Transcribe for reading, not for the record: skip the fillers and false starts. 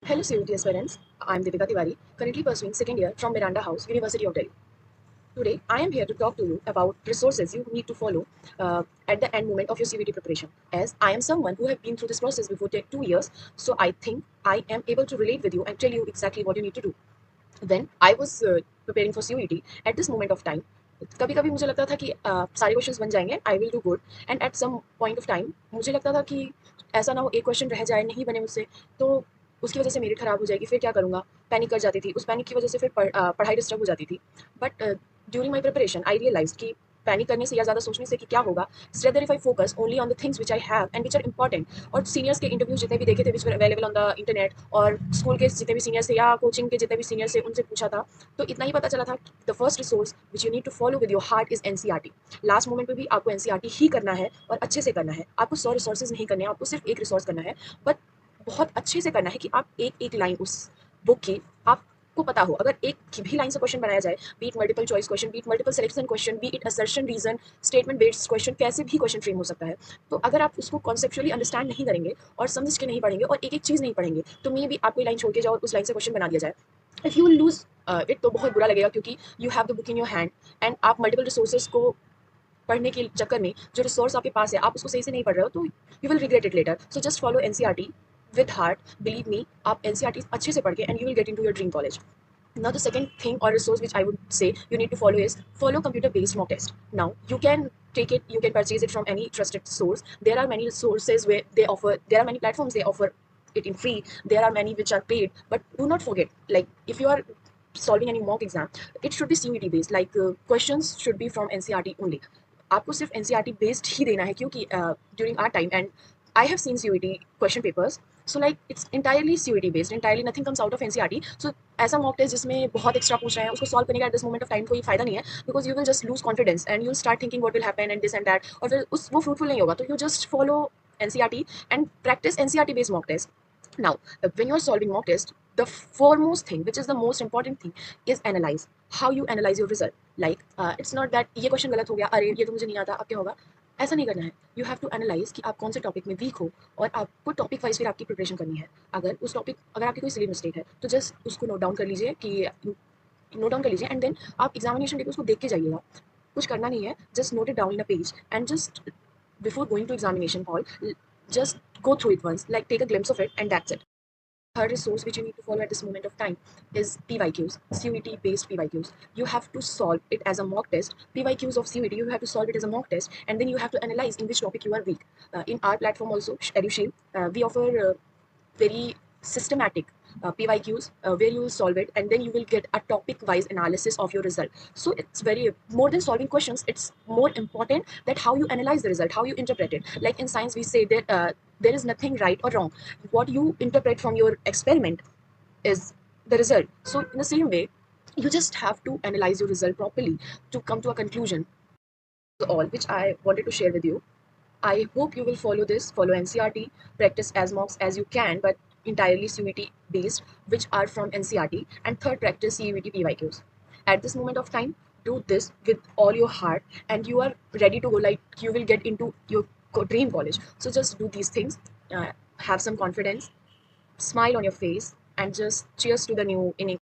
Hello CUT aspirants, I am Deepika Tiwari, currently pursuing second year from Miranda House, University of Delhi. Today, I am here to talk to you about resources you need to follow at the end moment of your CVT preparation. As I am someone who have been through this process before 2 years, so I think I am able to relate with you and tell you exactly what you need to do. When I was preparing for CUET, at this moment of time, कभी कभी मुझे लगता था कि सारे questions बन जाएंगे I will do good and at some point of time मुझे लगता था कि ऐसा ना हो एक क्वेश्चन रह जाए नहीं बने मुझसे तो उसकी वजह से मेरिट खराब हो जाएगी फिर क्या करूँगा पैनिक कर जाती थी उस पैनिक की वजह से फिर पढ़ाई डिस्टर्ब हो जाती थी but during my preparation I realise कि पैनिक करने से या ज़्यादा सोचने से कि क्या होगा it's better if I focus only on the things which I have and which are important और सीनियर्स के इंटरव्यूज जितने भी देखे थे which available on the internet और स्कूल के जितने भी सीनियर्स थे या कोचिंग के जितने भी सीनियर्स थे उनसे पूछा था तो इतना ही पता चला था the first resource which you need to follow with your heart is NCERT last moment पे भी आपको एनसीईआरटी ही करना है और अच्छे से करना है आपको 100 रिसोर्सेज नहीं करने हैं आपको सिर्फ एक रिसोर्स करना है बट बहुत अच्छे से करना है कि आप एक एक लाइन उस बुक की आपको पता हो अगर एक की भी लाइन से क्वेश्चन बनाया जाए be it multiple choice question be it multiple selection question be it assertion reason statement based question कैसे भी क्वेश्चन फ्रेम हो सकता है तो अगर आप उसको कॉन्सेप्चुअली अंडरस्टैंड नहीं करेंगे और समझ के नहीं पढ़ेंगे और एक एक चीज़ नहीं पढ़ेंगे तो मे भी आपको लाइन छोड़ के जाओ और उस लाइन से क्वेश्चन बना दिया जाए इफ़ यू लूज इट तो बहुत बुरा लगेगा क्योंकि you have the book in your hand and आप मल्टीपल रिसोर्सेज को पढ़ने के चक्कर में जो रिसोर्स आपके पास है आप उसको सही से नहीं पढ़ रहे हो तो you will regret it later so just follow NCERT with heart believe me आप एनसीईआरटी अच्छे से पढ़ के and you will get into your dream college now the second thing or resource which I would say you need to follow is follow computer based mock test now you can take it you can purchase it from any trusted source there are many sources where they offer there are many platforms they offer it in free there are many which are paid but do not forget like if you are solving any mock exam it should be CUET based like questions should be from NCERT only आपको सिर्फ NCERT based ही देना है क्योंकि during our time and I have seen CUET question papers so like it's entirely CUET based entirely nothing comes out of NCERT so ऐसा mock test जिसमें बहुत extra पूछ रहे हैं उसको सॉल्व करने का at this moment of time कोई फायदा नहीं है because you will just lose confidence and you will start thinking what will happen and this and that और फिर उस वो फ्रूटफुल नहीं होगा तो you just follow NCERT and practice NCERT based mock test now when you're solving mock test the foremost thing which is the most important thing is analyze how you analyze your result like it's not that ये question गलत हो गया अरे ये तो मुझे नहीं आता अब क्या होगा ऐसा नहीं करना है यू हैव टू एनालाइज कि आप कौन से टॉपिक में वीक हो और आपको टॉपिक वाइज फिर आपकी प्रिपरेशन करनी है अगर उस टॉपिक अगर आपकी कोई सिली मिस्टेक है तो जस्ट उसको नोट डाउन कर लीजिए कि नोट डाउन कर लीजिए एंड देन आप एग्जामिनेशन डे को उसको देख के जाइएगा कुछ करना नहीं है just note it down in a page and just before going to examination hall just go through it once like take a glimpse of it and that's it. Third resource which you need to follow at this moment of time is PYQs, CUET based PYQs. You have to solve it as a mock test. PYQs of CUET, you have to solve it as a mock test, and then you have to analyze in which topic you are weak. In our platform also, EduShield, we offer very systematic PYQs where you will solve it and then you will get a topic wise analysis of your result. So it's very more than solving questions, it's more important that how you analyze the result, how you interpret it. Like in science, we say that there is nothing right or wrong. What you interpret from your experiment is the result. So in the same way, you just have to analyze your result properly to come to a conclusion. All which I wanted to share with you. I hope you will follow this, follow NCERT, practice as mocks as you can, but entirely CUET based, which are from NCERT, and third, practice CUET PYQs. At this moment of time, do this with all your heart, and you are ready to go, like you will get into your dream college. So just do these things, have some confidence, smile on your face, and just cheers to the new inning.